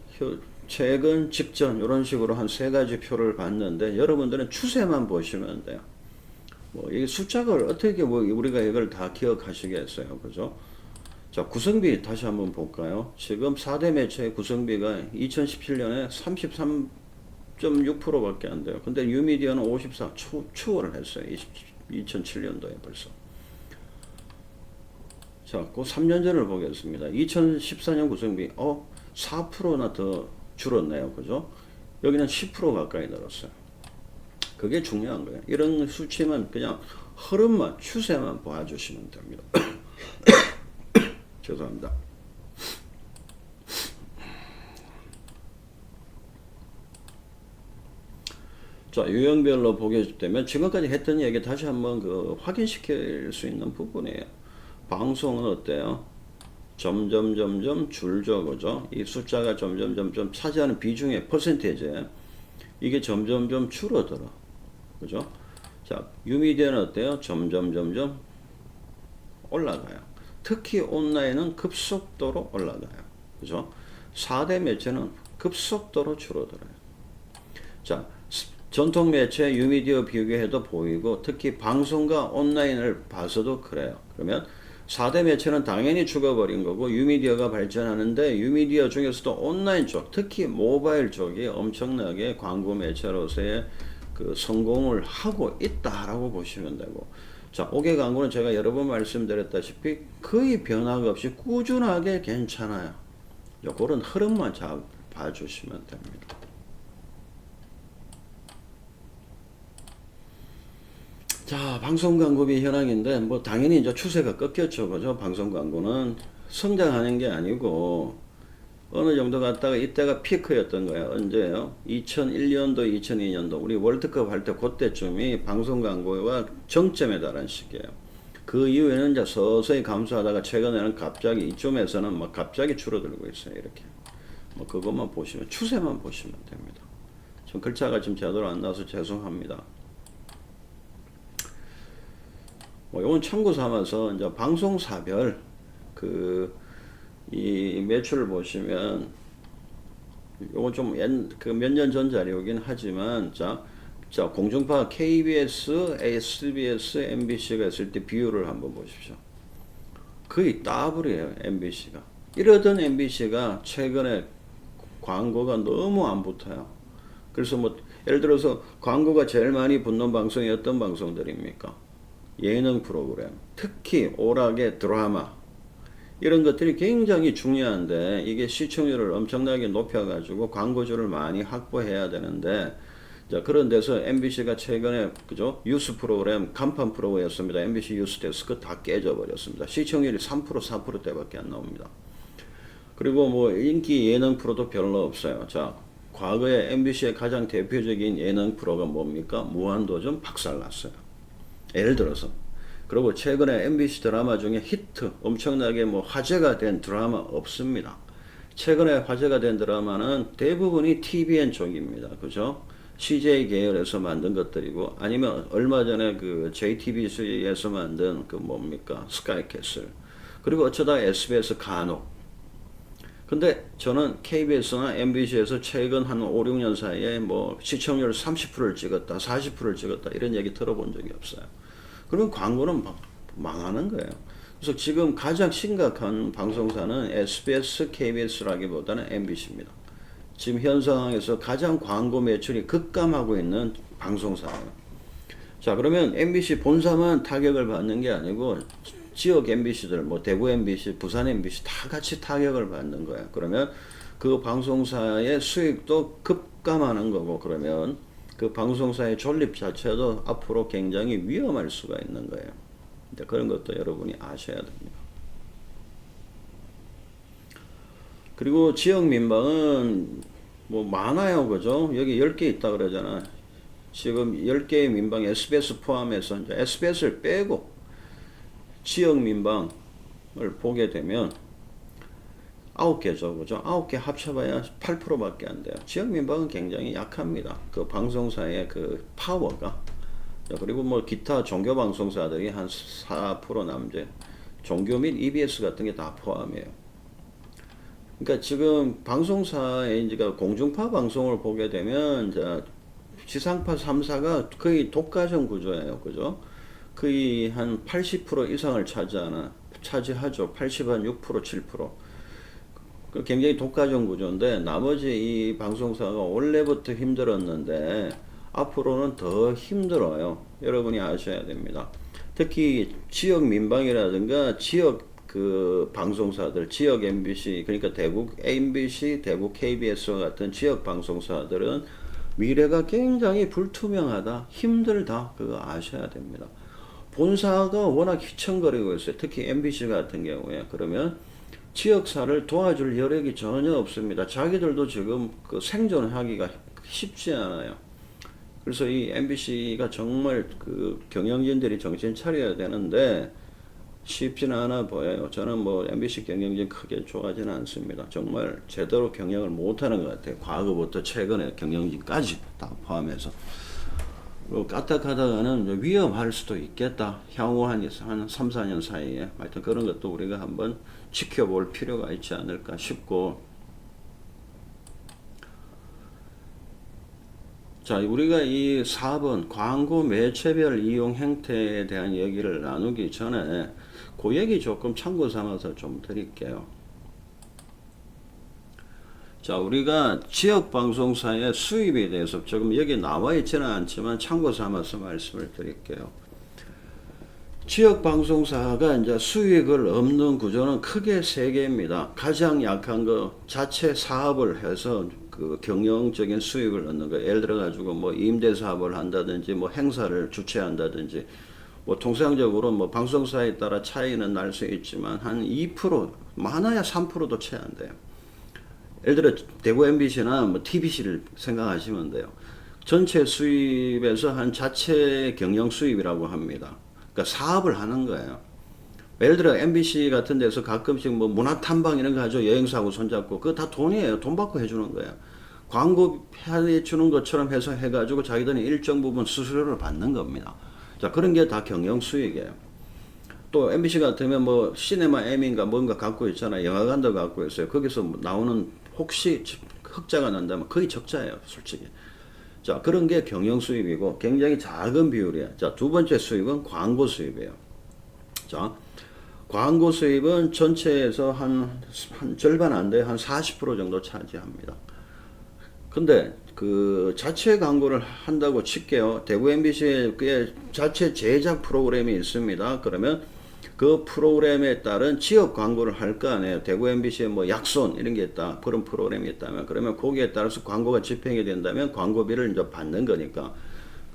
최근, 직전 이런 식으로 한 세 가지 표를 봤는데 여러분들은 추세만 보시면 돼요. 뭐 이 숫자가 어떻게 뭐 우리가 이걸 다 기억하시겠어요, 그죠? 자, 구성비 다시 한번 볼까요? 지금 4대 매체의 구성비가 2017년에 33.6%밖에 안 돼요. 근데 뉴미디어는 54, 추월을 했어요. 2007년도에 벌써. 자, 그 3년 전을 보겠습니다. 2014년 구성비, 4%나 더 줄었네요. 그죠? 여기는 10% 가까이 늘었어요. 그게 중요한 거예요. 이런 수치만 그냥 흐름만, 추세만 봐주시면 됩니다. 죄송합니다. 자, 유형별로 보게 되면 지금까지 했던 얘기 다시 한번 확인시킬 수 있는 부분이에요. 방송은 어때요? 점점 줄죠, 그죠? 이 숫자가 점점 차지하는 비중의 퍼센테이지, 이게 점점 줄어들어, 그죠? 자, 뉴미디어는 어때요? 점점 올라가요. 특히 온라인은 급속도로 올라가요, 그죠? 4대 매체는 급속도로 줄어들어요. 자, 전통 매체 뉴미디어 비교해도 보이고, 특히 방송과 온라인을 봐서도 그래요. 그러면 4대 매체는 당연히 죽어버린 거고 뉴미디어가 발전하는데, 뉴미디어 중에서도 온라인 쪽, 특히 모바일 쪽이 엄청나게 광고 매체로서의 그 성공을 하고 있다라고 보시면 되고, 자, 5개 광고는 제가 여러 번 말씀드렸다시피 거의 변화가 없이 꾸준하게 괜찮아요. 그런 흐름만 잘 봐주시면 됩니다. 자, 방송 광고비 현황인데 뭐 당연히 이제 추세가 꺾였죠, 그죠? 방송 광고는 성장하는 게 아니고 어느 정도 갔다가 이때가 피크였던 거예요. 언제요? 2001년도, 2002년도 우리 월드컵 할 때 그때쯤이 방송 광고가 정점에 달한 시기예요. 그 이후에는 이제 서서히 감소하다가 최근에는 갑자기 이쯤에서는 막 갑자기 줄어들고 있어요. 이렇게. 뭐 그것만 보시면, 추세만 보시면 됩니다. 좀 글자가 좀 제대로 안 나와서 죄송합니다. 뭐 이건 참고 삼아서 이제 방송사별 이 매출을 보시면, 요건 좀 몇 년 전 자료이긴 하지만, 자 공중파 KBS, SBS, MBC가 있을 때 비율을 한번 보십시오. 거의 더블이에요, MBC가. 이러던 MBC가 최근에 광고가 너무 안 붙어요. 그래서 뭐 예를 들어서 광고가 제일 많이 붙는 방송이 어떤 방송들입니까? 예능 프로그램, 특히 오락의 드라마, 이런 것들이 굉장히 중요한데 이게 시청률을 엄청나게 높여가지고 광고주를 많이 확보해야 되는데, 자, 그런 데서 MBC가 최근에 그죠? 뉴스 프로그램 간판 프로였습니다. MBC 뉴스 데스크 다 깨져버렸습니다. 시청률이 3% 4%대밖에 안 나옵니다. 그리고 뭐 인기 예능 프로도 별로 없어요. 자, 과거에 MBC의 가장 대표적인 예능 프로가 뭡니까? 무한도전 박살났어요. 예를 들어서. 그리고 최근에 MBC 드라마 중에 히트, 엄청나게 뭐 화제가 된 드라마 없습니다. 최근에 화제가 된 드라마는 대부분이 TVN 쪽입니다. 그죠? CJ 계열에서 만든 것들이고, 아니면 얼마 전에 그 JTBC에서 만든 그 뭡니까? 스카이캐슬. 그리고 어쩌다 SBS 간혹. 근데 저는 KBS나 MBC에서 최근 한 5, 6년 사이에 뭐 시청률 30%를 찍었다, 40%를 찍었다, 이런 얘기 들어본 적이 없어요. 그럼 광고는 망하는 거예요. 그래서 지금 가장 심각한 방송사는 SBS, KBS라기보다는 MBC입니다. 지금 현 상황에서 가장 광고 매출이 급감하고 있는 방송사예요. 자, 그러면 MBC 본사만 타격을 받는 게 아니고 지역 MBC들, 뭐 대구 MBC, 부산 MBC 다 같이 타격을 받는 거예요. 그러면 그 방송사의 수익도 급감하는 거고, 그러면 그 방송사의 존립 자체도 앞으로 굉장히 위험할 수가 있는 거예요. 그런 것도 여러분이 아셔야 됩니다. 그리고 지역 민방은 뭐 많아요. 그죠? 여기 10개 있다 그러잖아. 지금 10개의 민방 SBS 포함해서 이제 SBS를 빼고 지역 민방을 보게 되면 9개죠. 그죠? 9개 합쳐봐야 8%밖에 안 돼요. 지역 민방은 굉장히 약합니다. 그 방송사의 그 파워가. 그리고 뭐 기타 종교 방송사들이 한 4% 남짓. 종교 및 EBS 같은 게 다 포함이에요. 그러니까 지금 방송사의 이제 공중파 방송을 보게 되면 이제 지상파 3사가 거의 독과점 구조예요. 그죠? 거의 한 80% 이상을 차지하죠. 80한 6%, 7%. 굉장히 독과점 구조인데, 나머지 이 방송사가 원래부터 힘들었는데 앞으로는 더 힘들어요. 여러분이 아셔야 됩니다. 특히 지역 민방이라든가 지역 그 방송사들, 지역 MBC, 그러니까 대국 MBC, 대국 KBS와 같은 지역 방송사들은 미래가 굉장히 불투명하다, 힘들다, 그거 아셔야 됩니다. 본사가 워낙 휘청거리고 있어요. 특히 MBC 같은 경우에. 그러면 지역사를 도와줄 여력이 전혀 없습니다. 자기들도 지금 그 생존하기가 쉽지 않아요. 그래서 이 MBC가 정말 그 경영진들이 정신 차려야 되는데 쉽지는 않아 보여요. 저는 뭐 MBC 경영진 크게 좋아하지는 않습니다. 정말 제대로 경영을 못하는 것 같아요. 과거부터 최근에 경영진까지 다 포함해서. 까딱하다가는 위험할 수도 있겠다. 향후 한 3, 4년 사이에. 하여튼 그런 것도 우리가 한번 지켜볼 필요가 있지 않을까 싶고. 자, 우리가 이 4번 광고 매체별 이용 행태에 대한 얘기를 나누기 전에 그 얘기 조금 참고 삼아서 좀 드릴게요. 자, 우리가 지역 방송사의 수입에 대해서 조금 여기 나와 있지는 않지만 참고 삼아서 말씀을 드릴게요. 지역 방송사가 이제 수익을 얻는 구조는 크게 3개입니다. 가장 약한 거 자체 사업을 해서 그 경영적인 수익을 얻는 거. 예를 들어 가지고 뭐 임대 사업을 한다든지 뭐 행사를 주최한다든지, 뭐 통상적으로 뭐 방송사에 따라 차이는 날 수 있지만 한 2%, 많아야 3%도 채 안 돼요. 예를 들어 대구 MBC나 뭐 TBC를 생각하시면 돼요. 전체 수입에서 한 자체 경영 수입이라고 합니다. 그러니까 사업을 하는 거예요. 예를 들어 MBC 같은 데서 가끔씩 뭐 문화 탐방 이런 거 하죠. 여행사하고 손잡고. 그거 다 돈이에요. 돈 받고 해주는 거예요. 광고 해주는 것처럼 해서 해가지고 자기들은 일정 부분 수수료를 받는 겁니다. 자, 그런 게 다 경영 수익이에요. 또 MBC 같으면 뭐 시네마 M인가 뭔가 갖고 있잖아요. 영화관도 갖고 있어요. 거기서 나오는 혹시 흑자가 난다면 거의 적자예요, 솔직히. 자, 그런 게 경영 수입이고 굉장히 작은 비율이에요. 자, 두 번째 수입은 광고 수입이에요. 자, 광고 수입은 전체에서 한 절반 안 돼요. 한 40% 정도 차지합니다. 근데 그 자체 광고를 한다고 칠게요. 대구 MBC에 그 자체 제작 프로그램이 있습니다. 그러면 그 프로그램에 따른 지역 광고를 할 거 아니에요. 대구 MBC에 뭐 약손 이런 게 있다. 그런 프로그램이 있다면 그러면 거기에 따라서 광고가 집행이 된다면 광고비를 이제 받는 거니까.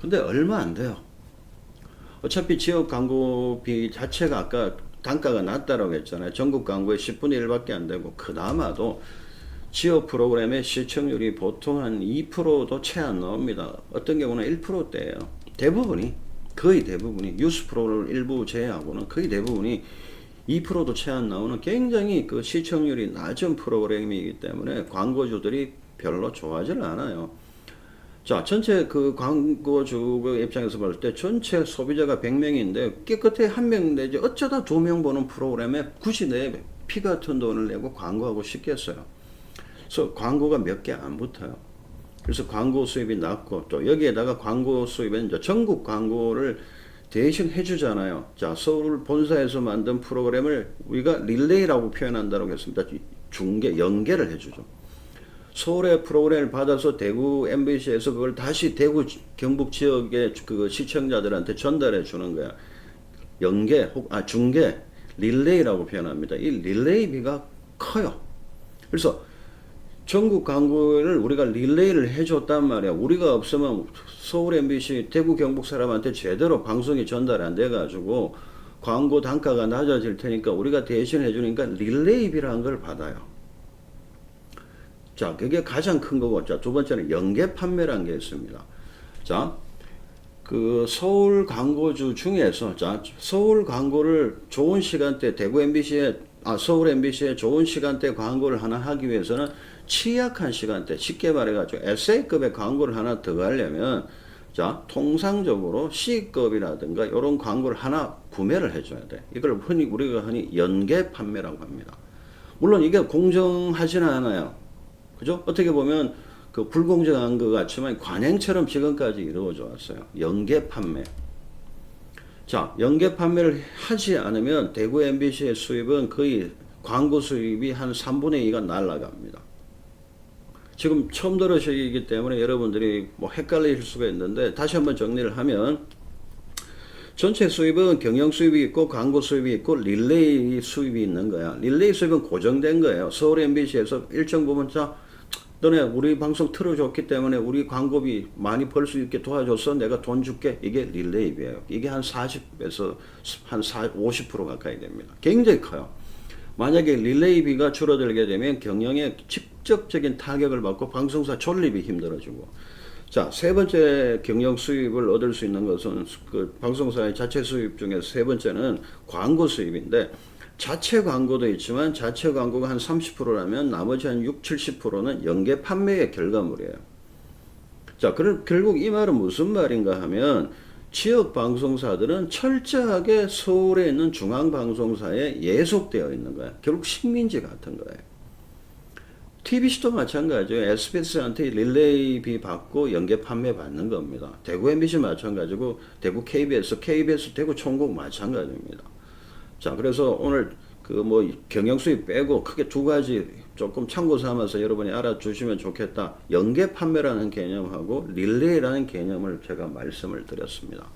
근데 얼마 안 돼요. 어차피 지역 광고비 자체가 아까 단가가 낮다라고 했잖아요. 전국 광고의 10분의 1밖에 안 되고 그나마도 지역 프로그램의 시청률이 보통 한 2%도 채 안 나옵니다. 어떤 경우는 1%대예요. 대부분이 거의 대부분이 뉴스 프로를 일부 제외하고는 거의 대부분이 2%도 채 안 나오는 굉장히 그 시청률이 낮은 프로그램이기 때문에 광고주들이 별로 좋아하지 않아요. 자, 전체 그 광고주 입장에서 볼 때 전체 소비자가 100명인데 깨끗해 한 명 내지 어쩌다 2명 보는 프로그램에 굳이 내 피 같은 돈을 내고 광고하고 싶겠어요. 그래서 광고가 몇 개 안 붙어요. 그래서 광고 수입이 낮고 또 여기에다가 광고 수입은 이제 전국 광고를 대신 해주잖아요. 자, 서울 본사에서 만든 프로그램을 우리가 릴레이라고 표현한다고 했습니다. 중계, 연계를 해주죠. 서울의 프로그램을 받아서 대구 MBC에서 그걸 다시 대구 경북 지역의 그 시청자들한테 전달해 주는 거야. 연계, 중계, 릴레이라고 표현합니다. 이 릴레이비가 커요. 그래서 전국 광고를 우리가 릴레이를 해줬단 말이야. 우리가 없으면 서울 MBC, 대구 경북 사람한테 제대로 방송이 전달 안 돼가지고 광고 단가가 낮아질 테니까 우리가 대신 해주니까 릴레이비라는 걸 받아요. 자, 그게 가장 큰 거고, 자, 두 번째는 연계 판매라는 게 있습니다. 자, 그 서울 광고주 중에서, 자, 서울 광고를 좋은 시간대, 서울 MBC에 좋은 시간대 광고를 하나 하기 위해서는 취약한 시간대, 쉽게 말해가지고 SA급의 광고를 하나 더 가려면, 자, 통상적으로 C급이라든가 이런 광고를 하나 구매를 해줘야 돼. 이걸 우리가 흔히 연계 판매라고 합니다. 물론 이게 공정하지는 않아요. 그죠? 어떻게 보면 그 불공정한 것 같지만 관행처럼 지금까지 이루어져 왔어요. 연계 판매. 자, 연계 판매를 하지 않으면 대구 MBC의 수입은 거의 광고 수입이 한 3분의 2가 날아갑니다. 지금 처음 들으시기 때문에 여러분들이 뭐 헷갈릴 수가 있는데 다시 한번 정리를 하면 전체 수입은 경영 수입이 있고 광고 수입이 있고 릴레이 수입이 있는 거야. 릴레이 수입은 고정된 거예요. 서울 MBC에서 일정 부분 자 너네 우리 방송 틀어줬기 때문에 우리 광고비 많이 벌 수 있게 도와줘서 내가 돈 줄게. 이게 릴레이비예요. 이게 한 40에서 한 50% 가까이 됩니다. 굉장히 커요. 만약에 릴레이비가 줄어들게 되면 경영에 직접적인 타격을 받고 방송사 존립이 힘들어지고. 자, 세 번째 경영 수입을 얻을 수 있는 것은 그 방송사의 자체 수입 중에 세 번째는 광고 수입인데 자체 광고도 있지만 자체 광고가 한 30%라면 나머지 한 6, 70%는 연계 판매의 결과물이에요. 자, 그럼 결국 이 말은 무슨 말인가 하면 지역 방송사들은 철저하게 서울에 있는 중앙방송사에 예속되어 있는 거야. 결국 식민지 같은 거예요. TBC도 마찬가지예요. SBS한테 릴레이비 받고 연계 판매 받는 겁니다. 대구 MBC 마찬가지고 대구 KBS, 대구 총국 마찬가지입니다. 자, 그래서 오늘 그 뭐 경영 수입 빼고 크게 두 가지 조금 참고 삼아서 여러분이 알아주시면 좋겠다. 연계 판매라는 개념하고 릴레이라는 개념을 제가 말씀을 드렸습니다.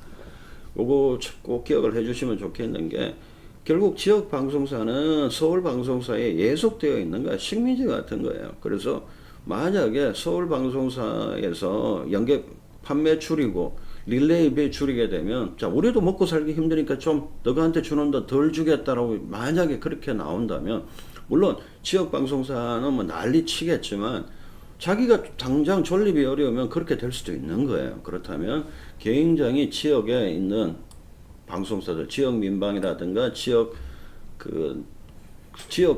요거 꼭 기억을 해주시면 좋겠는 게 결국 지역 방송사는 서울 방송사에 예속되어 있는 거야. 식민지 같은 거예요. 그래서 만약에 서울 방송사에서 연계 판매 줄이고 릴레이비 줄이게 되면 자, 우리도 먹고 살기 힘드니까 좀 너한테 주는 돈 덜 주겠다라고 만약에 그렇게 나온다면 물론 지역 방송사는 뭐 난리 치겠지만 자기가 당장 존립이 어려우면 그렇게 될 수도 있는 거예요. 그렇다면 굉장히 지역에 있는 방송사들, 지역 민방이라든가 지역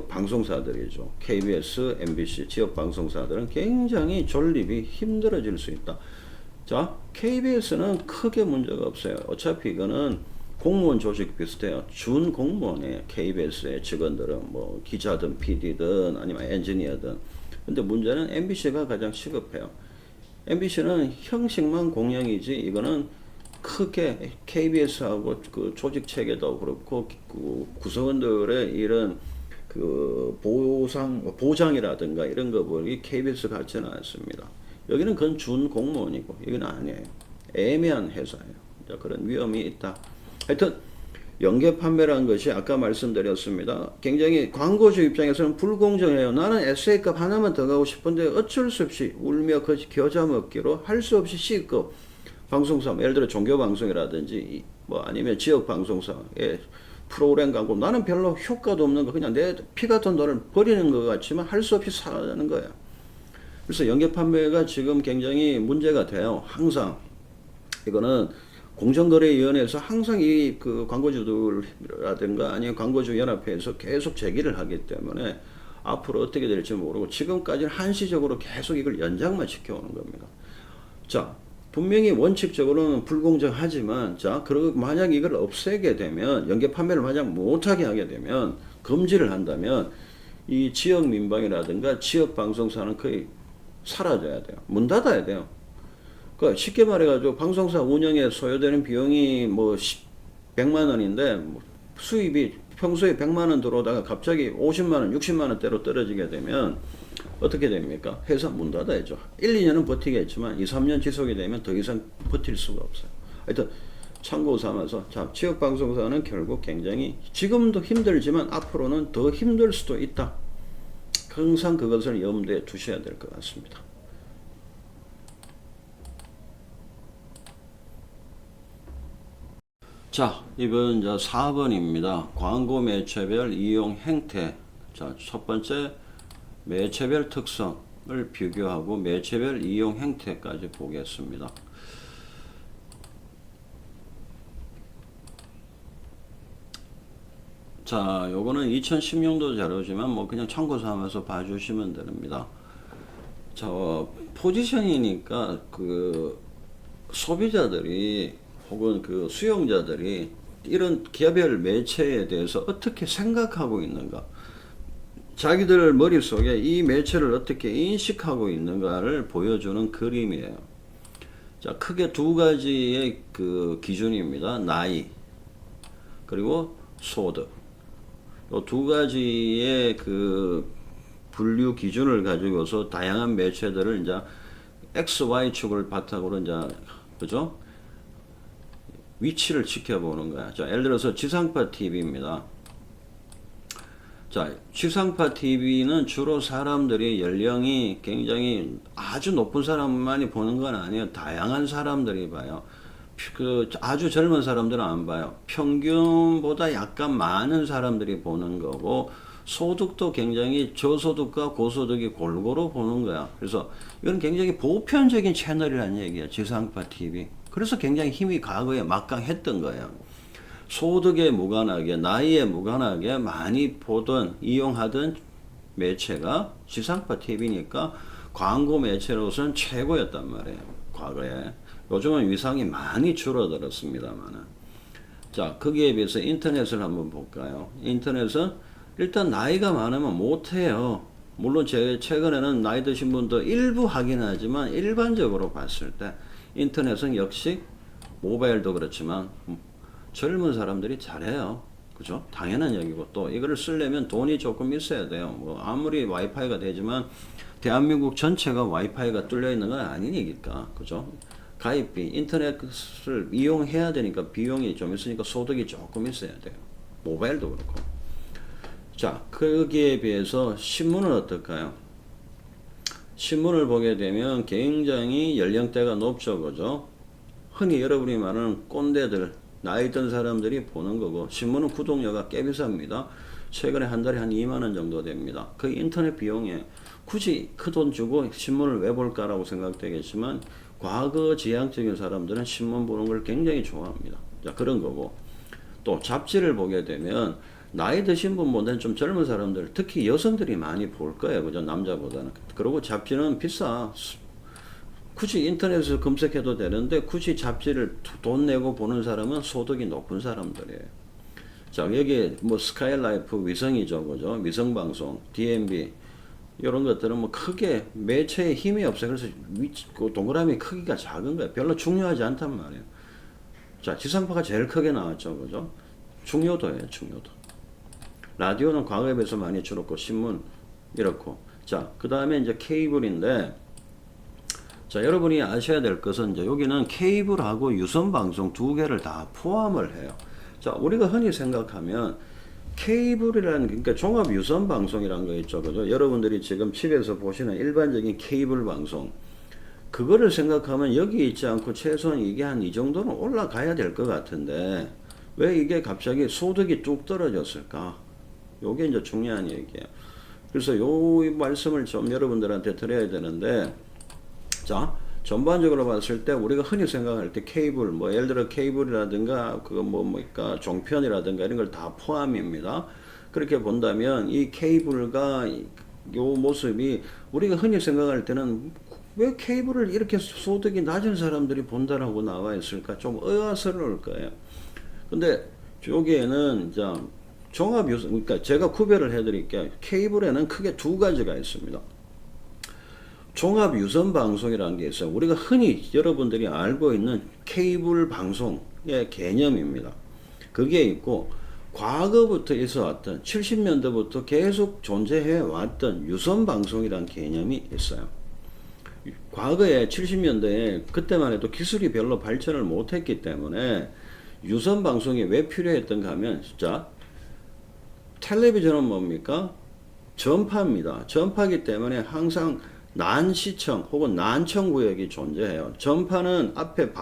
방송사들이죠. KBS, MBC 지역 방송사들은 굉장히 존립이 힘들어질 수 있다. 자, KBS는 크게 문제가 없어요. 어차피 이거는 공무원 조직 비슷해요. 준 공무원이에요. KBS의 직원들은 뭐 기자든 PD든 아니면 엔지니어든. 근데 문제는 MBC가 가장 시급해요. MBC는 형식만 공영이지 이거는 크게 KBS하고 그 조직 체계도 그렇고 그 구성원들의 이런 그 보장이라든가 이런 거 보니 KBS 같지는 않습니다. 여기는 그건 준 공무원이고 여기는 아니에요. 애매한 회사예요. 자, 그런 위험이 있다. 하여튼 연계 판매라는 것이 아까 말씀드렸습니다. 굉장히 광고주 입장에서는 불공정해요. 나는 SA급 하나만 더 가고 싶은데 어쩔 수 없이 울며 겨자 먹기로 할 수 없이 C급 방송사, 예를 들어 종교방송이라든지 뭐 아니면 지역 방송사의 프로그램 광고, 나는 별로 효과도 없는 거 그냥 내 피 같은 돈을 버리는 것 같지만 할 수 없이 사는 거야. 그래서 연계 판매가 지금 굉장히 문제가 돼요. 항상 이거는 공정거래위원회에서 항상 이 그 광고주들이라든가 아니면 광고주 연합회에서 계속 제기를 하기 때문에 앞으로 어떻게 될지 모르고 지금까지는 한시적으로 계속 이걸 연장만 시켜오는 겁니다. 자, 분명히 원칙적으로는 불공정하지만, 자, 그리고 만약 이걸 없애게 되면, 연계 판매를 만약 못하게 하게 되면, 금지를 한다면, 이 지역 민방이라든가 지역 방송사는 거의 사라져야 돼요. 문 닫아야 돼요. 그러니까 쉽게 말해가지고 방송사 운영에 소요되는 비용이 뭐 100만 원인데 뭐 수입이 평소에 100만 원 들어오다가 갑자기 50만 원, 60만 원대로 떨어지게 되면 어떻게 됩니까? 회사 문 닫아야죠. 1, 2년은 버티겠지만 2, 3년 지속이 되면 더 이상 버틸 수가 없어요. 하여튼 참고 삼아서, 자, 지역방송사는 결국 굉장히 지금도 힘들지만 앞으로는 더 힘들 수도 있다. 항상 그것을 염두에 두셔야 될 것 같습니다. 자, 이번 4번입니다. 광고 매체별 이용 행태. 자, 첫 번째 매체별 특성을 비교하고 매체별 이용 행태까지 보겠습니다. 자, 요거는 2016년도 자료지만 뭐 그냥 참고 삼아서 봐주시면 됩니다. 자, 포지션이니까 그 소비자들이 혹은 그 수용자들이 이런 기업별 매체에 대해서 어떻게 생각하고 있는가, 자기들 머릿속에 이 매체를 어떻게 인식하고 있는가를 보여주는 그림이에요. 자, 크게 두 가지의 그 기준입니다. 나이 그리고 소득. 이 두 가지의 그 분류 기준을 가지고서 다양한 매체들을 이제 X, Y 축을 바탕으로 이제, 그죠? 위치를 지켜보는 거야. 자, 예를 들어서 지상파 TV입니다. 자, 지상파 TV는 주로 사람들이 연령이 굉장히 아주 높은 사람만이 보는 건 아니에요. 다양한 사람들이 봐요. 그 아주 젊은 사람들은 안 봐요. 평균보다 약간 많은 사람들이 보는 거고, 소득도 굉장히 저소득과 고소득이 골고루 보는 거야. 그래서 이건 굉장히 보편적인 채널이라는 얘기야, 지상파 TV. 그래서 굉장히 힘이 과거에 막강했던 거예요. 소득에 무관하게, 나이에 무관하게 많이 보던, 이용하던 매체가 지상파 TV니까 광고 매체로서는 최고였단 말이에요, 과거에. 요즘은 위상이 많이 줄어들었습니다만은. 자, 거기에 비해서 인터넷을 한번 볼까요? 인터넷은 일단 나이가 많으면 못해요. 물론 최근에는 나이 드신 분도 일부 하긴 하지만 일반적으로 봤을 때 인터넷은 역시 모바일도 그렇지만 젊은 사람들이 잘해요. 그죠? 당연한 얘기고, 또 이거를 쓰려면 돈이 조금 있어야 돼요. 뭐 아무리 와이파이가 되지만 대한민국 전체가 와이파이가 뚫려 있는 건 아니니까. 그죠? 가입비, 인터넷을 이용해야 되니까 비용이 좀 있으니까 소득이 조금 있어야 돼요. 모바일도 그렇고. 자, 거기에 비해서 신문은 어떨까요? 신문을 보게 되면 굉장히 연령대가 높죠, 그죠? 흔히 여러분이 말하는 꼰대들, 나이 든 사람들이 보는 거고, 신문은 구독료가 꽤 비쌉니다. 최근에 한 달에 한 2만 원 정도 됩니다. 그 인터넷 비용에 굳이 그 돈 주고 신문을 왜 볼까라고 생각되겠지만, 과거 지향적인 사람들은 신문 보는 걸 굉장히 좋아합니다. 자, 그런 거고, 또 잡지를 보게 되면 나이 드신 분보다는 좀 젊은 사람들, 특히 여성들이 많이 볼 거예요, 그죠? 남자보다는. 그리고 잡지는 비싸. 굳이 인터넷에서 검색해도 되는데 굳이 잡지를 돈 내고 보는 사람은 소득이 높은 사람들이에요. 자, 여기에 뭐 스카이라이프 위성이죠, 그죠? 위성방송, DMB 이런 것들은 뭐 크게 매체에 힘이 없어요. 그래서 그 동그라미 크기가 작은 거예요. 별로 중요하지 않단 말이에요. 자, 지상파가 제일 크게 나왔죠, 그죠? 중요도예요, 중요도. 라디오는 과거에 비해서 많이 줄었고, 신문 이렇고. 자, 그 다음에 이제 케이블인데, 자, 여러분이 아셔야 될 것은 이제 여기는 케이블하고 유선 방송 두 개를 다 포함을 해요. 자, 우리가 흔히 생각하면 케이블이라는, 그러니까 종합 유선 방송이라는 거 있죠. 그죠? 여러분들이 지금 집에서 보시는 일반적인 케이블 방송. 그거를 생각하면 여기 있지 않고 최소한 이게 한 이 정도는 올라가야 될 것 같은데 왜 이게 갑자기 소득이 뚝 떨어졌을까? 요게 이제 중요한 얘기예요. 그래서 요 말씀을 좀 여러분들한테 드려야 되는데, 자, 전반적으로 봤을 때 우리가 흔히 생각할 때 케이블, 뭐 예를 들어 케이블이라든가 그거 뭐니까 종편이라든가 이런 걸 다 포함입니다. 그렇게 본다면 이 케이블과 요 모습이 우리가 흔히 생각할 때는 왜 케이블을 이렇게 소득이 낮은 사람들이 본다라고 나와 있을까? 좀 의아스러울 거예요. 근데 여기에는 이제 종합 유선, 그러니까 제가 구별을 해드릴게요. 케이블에는 크게 두 가지가 있습니다. 종합 유선 방송이라는 게 있어요. 우리가 흔히 여러분들이 알고 있는 케이블 방송의 개념입니다. 그게 있고 과거부터 있어 왔던 70년대부터 계속 존재해 왔던 유선 방송이라는 개념이 있어요. 과거에 70년대에 그때만 해도 기술이 별로 발전을 못했기 때문에 유선 방송이 왜 필요했던가 하면 진짜 텔레비전은 뭡니까? 전파입니다. 전파기 때문에 항상 난시청 혹은 난청 구역이 존재해요. 전파는 앞에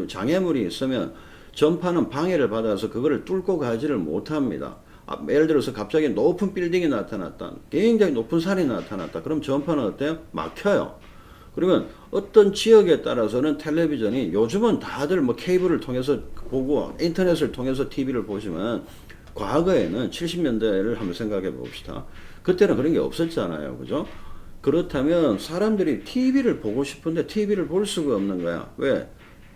장애물이 있으면 전파는 방해를 받아서 그거를 뚫고 가지를 못합니다. 예를 들어서 갑자기 높은 빌딩이 나타났다. 굉장히 높은 산이 나타났다. 그럼 전파는 어때요? 막혀요. 그러면 어떤 지역에 따라서는 텔레비전이 요즘은 다들 뭐 케이블을 통해서 보고 인터넷을 통해서 TV를 보시면 과거에는 70년대를 한번 생각해 봅시다. 그때는 그런 게 없었잖아요. 그죠? 그렇다면 사람들이 TV를 보고 싶은데 TV를 볼 수가 없는 거야. 왜?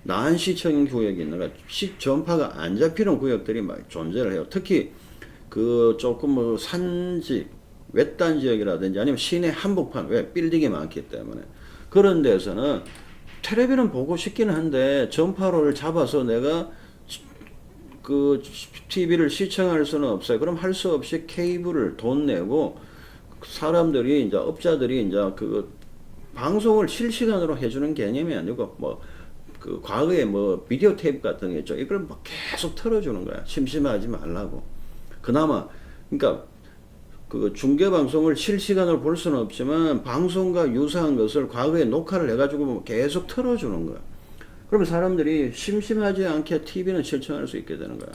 난시청 구역이 있는 거야. 전파가 안 잡히는 구역들이 막 존재를 해요. 특히 그 조금 뭐 산지, 외딴 지역이라든지 아니면 시내 한복판, 왜? 빌딩이 많기 때문에. 그런 데서는 텔레비는 보고 싶기는 한데 전파로를 잡아서 내가 그 TV를 시청할 수는 없어요. 그럼 할 수 없이 케이블을 돈 내고 사람들이 이제 업자들이 이제 그 방송을 실시간으로 해주는 개념이 아니고 뭐 그 과거에 뭐 비디오 테이프 같은 게 있죠. 이걸 뭐 계속 틀어주는 거야. 심심하지 말라고. 그나마 그러니까 그 중계 방송을 실시간으로 볼 수는 없지만 방송과 유사한 것을 과거에 녹화를 해가지고 계속 틀어주는 거야. 그러면 사람들이 심심하지 않게 TV는 시청할 수 있게 되는 거야.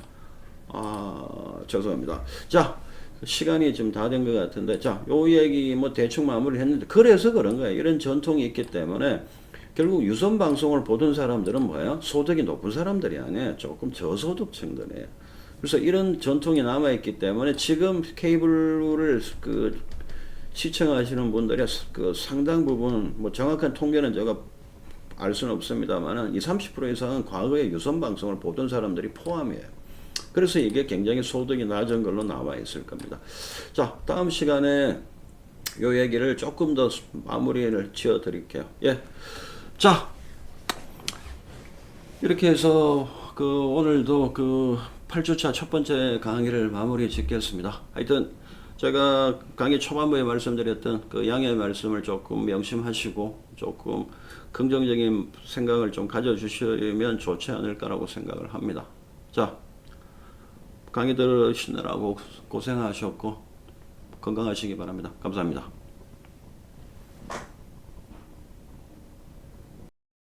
아, 죄송합니다. 자, 시간이 지금 다 된 것 같은데, 자, 요 얘기 뭐 대충 마무리를 했는데, 그래서 그런 거예요. 이런 전통이 있기 때문에, 결국 유선 방송을 보던 사람들은 뭐예요? 소득이 높은 사람들이 아니에요. 조금 저소득층들이에요. 그래서 이런 전통이 남아있기 때문에 지금 케이블을 그 시청하시는 분들이 그 상당 부분, 뭐 정확한 통계는 제가 알 수는 없습니다만은 20-30% 이상은 과거에 유선 방송을 보던 사람들이 포함이에요. 그래서 이게 굉장히 소득이 낮은 걸로 나와 있을 겁니다. 자, 다음 시간에 요 얘기를 조금 더 마무리를 지어 드릴게요. 예. 자, 이렇게 해서 그 오늘도 그 8주차 첫 번째 강의를 마무리 짓겠습니다. 하여튼 제가 강의 초반부에 말씀드렸던 그 양해의 말씀을 조금 명심하시고 조금 긍정적인 생각을 좀 가져주시면 좋지 않을까라고 생각을 합니다. 자, 강의 들으시느라고 고생하셨고 건강하시기 바랍니다. 감사합니다.